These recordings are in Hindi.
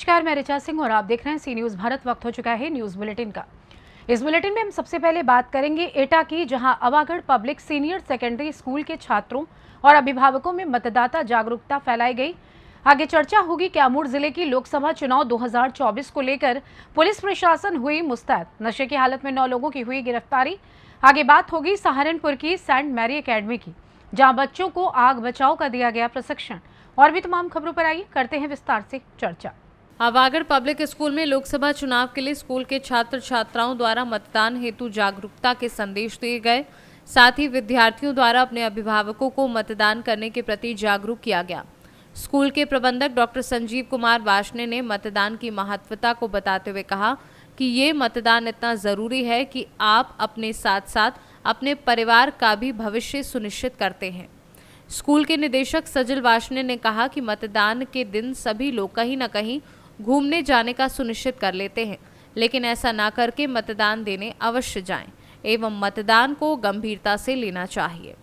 नमस्कार, मैं ऋचा सिंह और आप देख रहे हैं सी न्यूज़ भारत। वक्त हो चुका है न्यूज़ बुलेटिन का। इस बुलेटिन में हम सबसे पहले बात करेंगे एटा की, जहां Awagarh public senior secondary school के छात्रों और अभिभावकों में मतदाता जागरूकता फैलाई गई। आगे चर्चा होगी कैमूर जिले की लोकसभा चुनाव 2024 को लेकर पुलिस प्रशासन हुई मुस्तैद, नशे की हालत में 9 लोगों की हुई गिरफ्तारी। आगे बात होगी सहारनपुर की सेंट मैरी एकेडमी की, जहां बच्चों को आग बचाव का दिया गया प्रशिक्षण। और भी तमाम खबरों पर आइए करते हैं विस्तार से चर्चा। अवागढ़ पब्लिक स्कूल में लोकसभा चुनाव के लिए स्कूल के छात्र छात्राओं द्वारा मतदान हेतु जागरूकता के संदेश दिए गए। साथ ही विद्यार्थियों द्वारा अपने अभिभावकों को मतदान करने के प्रति जागरूक किया गया। स्कूल के प्रबंधक डॉक्टर संजीव कुमार वार्ष्णेय ने मतदान की महत्वता को बताते हुए कहा कि ये मतदान इतना जरूरी है कि आप अपने साथ साथ अपने परिवार का भी भविष्य सुनिश्चित करते हैं। स्कूल के निदेशक सजल वार्ष्णेय ने कहा कि मतदान के दिन सभी लोग कहीं न कहीं घूमने जाने का सुनिश्चित कर लेते हैं, लेकिन ऐसा ना करके मतदान देने अवश्य जाएं एवं मतदान को गंभीरता से लेना चाहिए।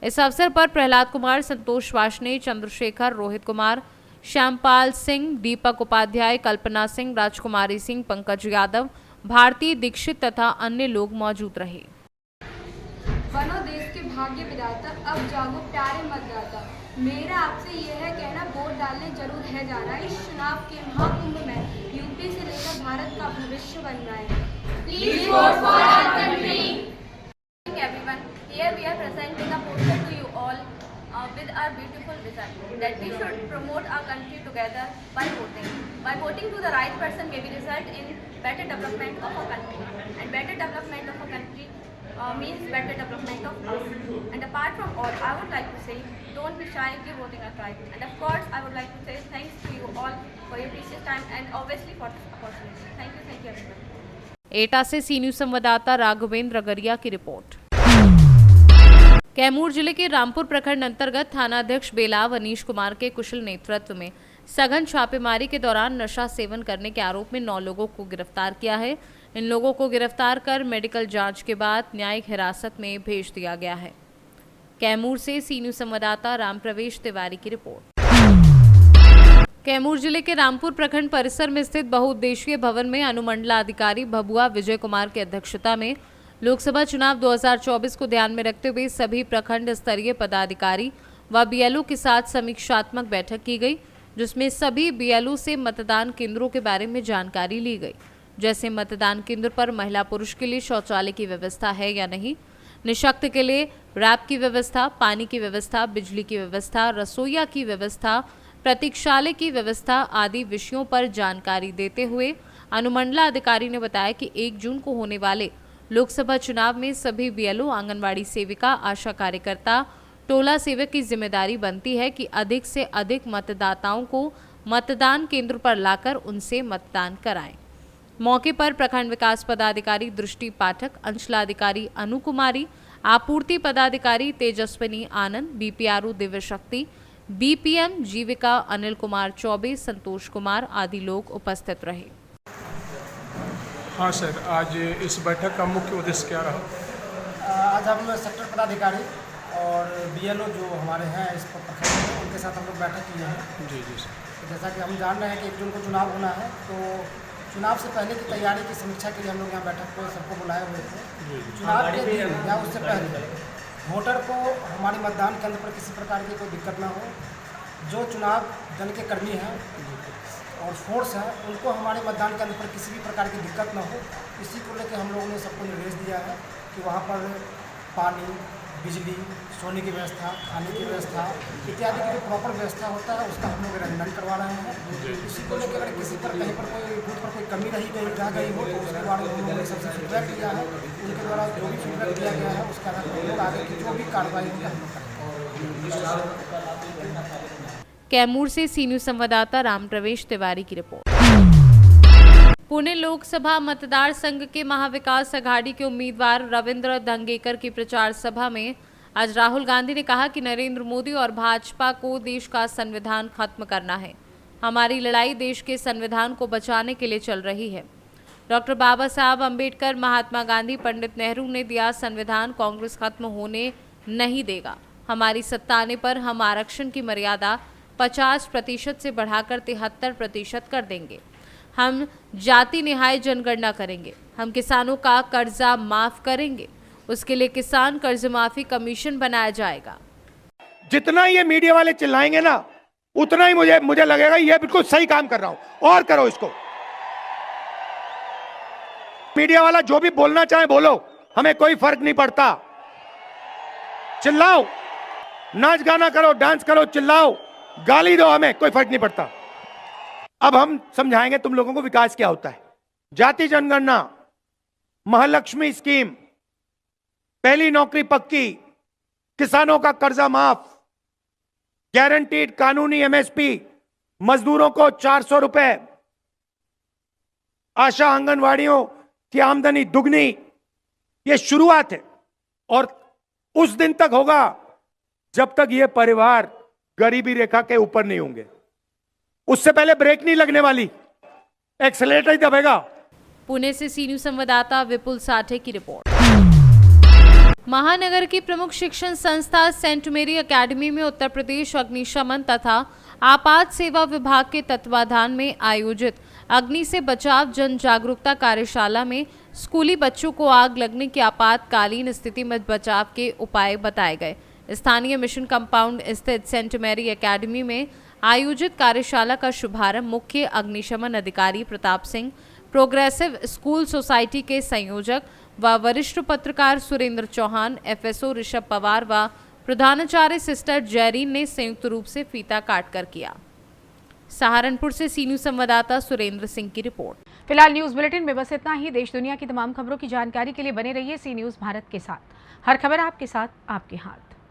इस अवसर पर प्रहलाद कुमार, संतोष वार्ष्णेय, चंद्रशेखर, रोहित कुमार, श्यामपाल सिंह, दीपक उपाध्याय, कल्पना सिंह, राजकुमारी सिंह, पंकज यादव, भारती दीक्षित तथा अन्य लोग मौजूद रहे। बनो देश के भाग्य विधाता, अब जागो प्यारे मतदाता। मेरा आपसे यह है कहना, वोट डालने जरूर है जाना। इस चुनाव के महाकुंभ में यूपी से लेकर भारत का भविष्य बनना है। Please vote for our country. Everyone, here we are presenting a poster to you all with our beautiful vision that we should promote our country together by voting. By voting to the right person may be result in better development of our country, and better development of our country means better development of us. And apart from all, I would like to say, don't be shy, give voting a try. And of course, I would like to say thanks to you all for your precious time and obviously for this opportunity. Thank you everyone. एटा से सी न्यूज़ संवाददाता राघवेंद्र अगरिया की रिपोर्ट। कैमूर जिले के रामपुर प्रखंड अंतर्गत थानाध्यक्ष बेलाव अनीश कुमार के कुशल नेतृत्व में सघन छापेमारी के दौरान नशा सेवन करने के आरोप में 9 लोगों को गिरफ्तार किया है। इन लोगों को गिरफ्तार कर मेडिकल जांच के बाद न्यायिक हिरासत में भेज दिया गया है। कैमूर से सी न्यूज़ संवाददाता रामप्रवेश तिवारी की रिपोर्ट। कैमूर जिले के रामपुर प्रखंड परिसर में स्थित बहुउद्देशीय भवन में अनुमंडलाधिकारी भभुआ विजय कुमार की अध्यक्षता में लोकसभा चुनाव 2024 को ध्यान में रखते हुए सभी प्रखंड स्तरीय पदाधिकारी व बीएलओ के साथ समीक्षात्मक बैठक की गई, जिसमें सभी बीएलओ से मतदान केंद्रों के बारे में जानकारी ली गई, जैसे मतदान केंद्र पर महिला पुरुष के लिए शौचालय की व्यवस्था है या नहीं, निःशक्त के लिए रैप की व्यवस्था, पानी की व्यवस्था, बिजली की व्यवस्था, रसोईया की व्यवस्था, प्रतीक्षालय की व्यवस्था आदि विषयों पर जानकारी देते हुए अनुमंडलाधिकारी ने बताया कि 1 जून को होने वाले लोकसभा चुनाव में सभी बीएलओ, आंगनबाड़ी सेविका, आशा कार्यकर्ता, टोला सेवक की जिम्मेदारी बनती है कि अधिक से अधिक मतदाताओं को मतदान केंद्र पर लाकर उनसे मतदान कराएं। मौके पर प्रखंड विकास पदाधिकारी दृष्टि पाठक, अंचलाधिकारी अनु कुमारी, आपूर्ति पदाधिकारी तेजस्विनी आनंद, बीपीआरओ दिव्य शक्ति, बीपीएम जीविका अनिल कुमार चौबे, संतोष कुमार आदि लोग उपस्थित रहे। हाँ सर, आज इस बैठक का मुख्य उद्देश्य क्या रहा? आज हम सेक्टर पदाधिकारी और बीएलओ जो हमारे हैं इस प्रखंड में, उनके साथ हम लोग बैठक किए हैं। जी जी सर। जैसा कि हम जान रहे हैं कि 1 जून को चुनाव होना है, तो चुनाव से पहले की तैयारी की समीक्षा के लिए हम लोग यहाँ बैठक को सबको बुलाए हुए थे। चुनाव के दिन या उससे पहले वोटर को हमारे मतदान केंद्र पर किसी प्रकार की कोई दिक्कत ना हो। जो चुनाव दल के कर्मी हैं और फोर्स है, उनको हमारे मतदान केंद्र पर किसी भी प्रकार की दिक्कत ना हो, इसी को लेकर हम लोगों ने सबको निर्देश दिया है कि वहाँ पर पानी, बिजली, सोने की व्यवस्था, खाने की व्यवस्था इत्यादि की जो प्रॉपर व्यवस्था होता है उसका हम लोग रंजन करवा रहे हैं। इसी को लेकर अगर किसी पर कहीं पर कोई बूथ पर कोई कमी रह गई हो तो उसके बारे में हम लोगों ने सबसे फीडबैक दिया है। उनके द्वारा जो भी फीडबैक दिया गया है उसके आधार पर हम लोग आगे की जो भी कार्रवाई होगी हम लोग करेंगे। कैमूर से सी न्यूज़ संवाददाता रामप्रवेश तिवारी की रिपोर्ट। पुणे लोकसभा मतदार संघ के महाविकास अघाड़ी के उम्मीदवार रविंद्र धंगेकर की प्रचार सभा में आज राहुल गांधी ने कहा कि नरेंद्र मोदी और भाजपा को देश का संविधान खत्म करना है। हमारी लड़ाई देश के संविधान को बचाने के लिए चल रही है। डॉक्टर बाबा साहब अम्बेडकर, महात्मा गांधी, पंडित नेहरू ने दिया संविधान कांग्रेस खत्म होने नहीं देगा। हमारी सत्ता आने पर हम आरक्षण की मर्यादा 50% से बढ़ाकर 73% कर देंगे। हम जाति निहाय जनगणना करेंगे। हम किसानों का कर्जा माफ करेंगे। उसके लिए किसान कर्ज माफी कमीशन बनाया जाएगा। जितना ये मीडिया वाले चिल्लाएंगे ना, उतना ही मुझे लगेगा ये बिल्कुल सही काम कर रहा हूं। और करो इसको। मीडिया वाला जो भी बोलना चाहे बोलो, हमें कोई फर्क नहीं पड़ता। चिल्लाओ, नाच गाना करो, डांस करो, चिल्लाओ, गाली दो, हमें कोई फर्क नहीं पड़ता। अब हम समझाएंगे तुम लोगों को विकास क्या होता है। जाति जनगणना, महालक्ष्मी स्कीम, पहली नौकरी पक्की, किसानों का कर्जा माफ, गारंटीड कानूनी एमएसपी, मजदूरों को 400 रुपए, आशा आंगनवाड़ियों की आमदनी दुगनी। ये शुरुआत है और उस दिन तक होगा जब तक ये परिवार गरीबी रेखा के ऊपर नहीं होंगे। उससे पहले ब्रेक नहीं लगने वाली, एक्सेलेरेटर ही दबेगा। पुणे से सी न्यूज संवाददाता विपुल साठे की रिपोर्ट। महानगर की प्रमुख शिक्षण संस्था सेंट मेरी एकेडमी में उत्तर प्रदेश अग्निशमन तथा आपात सेवा विभाग के तत्वाधान में आयोजित अग्नि से बचाव जन जागरूकता कार्यशाला में स्कूली बच्चों को आग लगने की आपातकालीन स्थिति में बचाव के उपाय बताए गए। स्थानीय मिशन कंपाउंड स्थित सेंट मेरी एकेडमी में आयोजित कार्यशाला का शुभारंभ मुख्य अग्निशमन अधिकारी Pratap Singh, progressive school society के संयोजक व वरिष्ठ पत्रकार सुरेंद्र चौहान, एफएसओ ऋषभ पवार व प्रधानाचार्य सिस्टर जैरीन ने संयुक्त रूप से फीता काटकर किया। सहारनपुर से सी न्यूज संवाददाता सुरेंद्र सिंह की रिपोर्ट। फिलहाल न्यूज बुलेटिन में बस इतना ही। देश दुनिया की तमाम खबरों की जानकारी के लिए बने रहिए सी न्यूज भारत के साथ। हर खबर आपके साथ, आपके हाथ।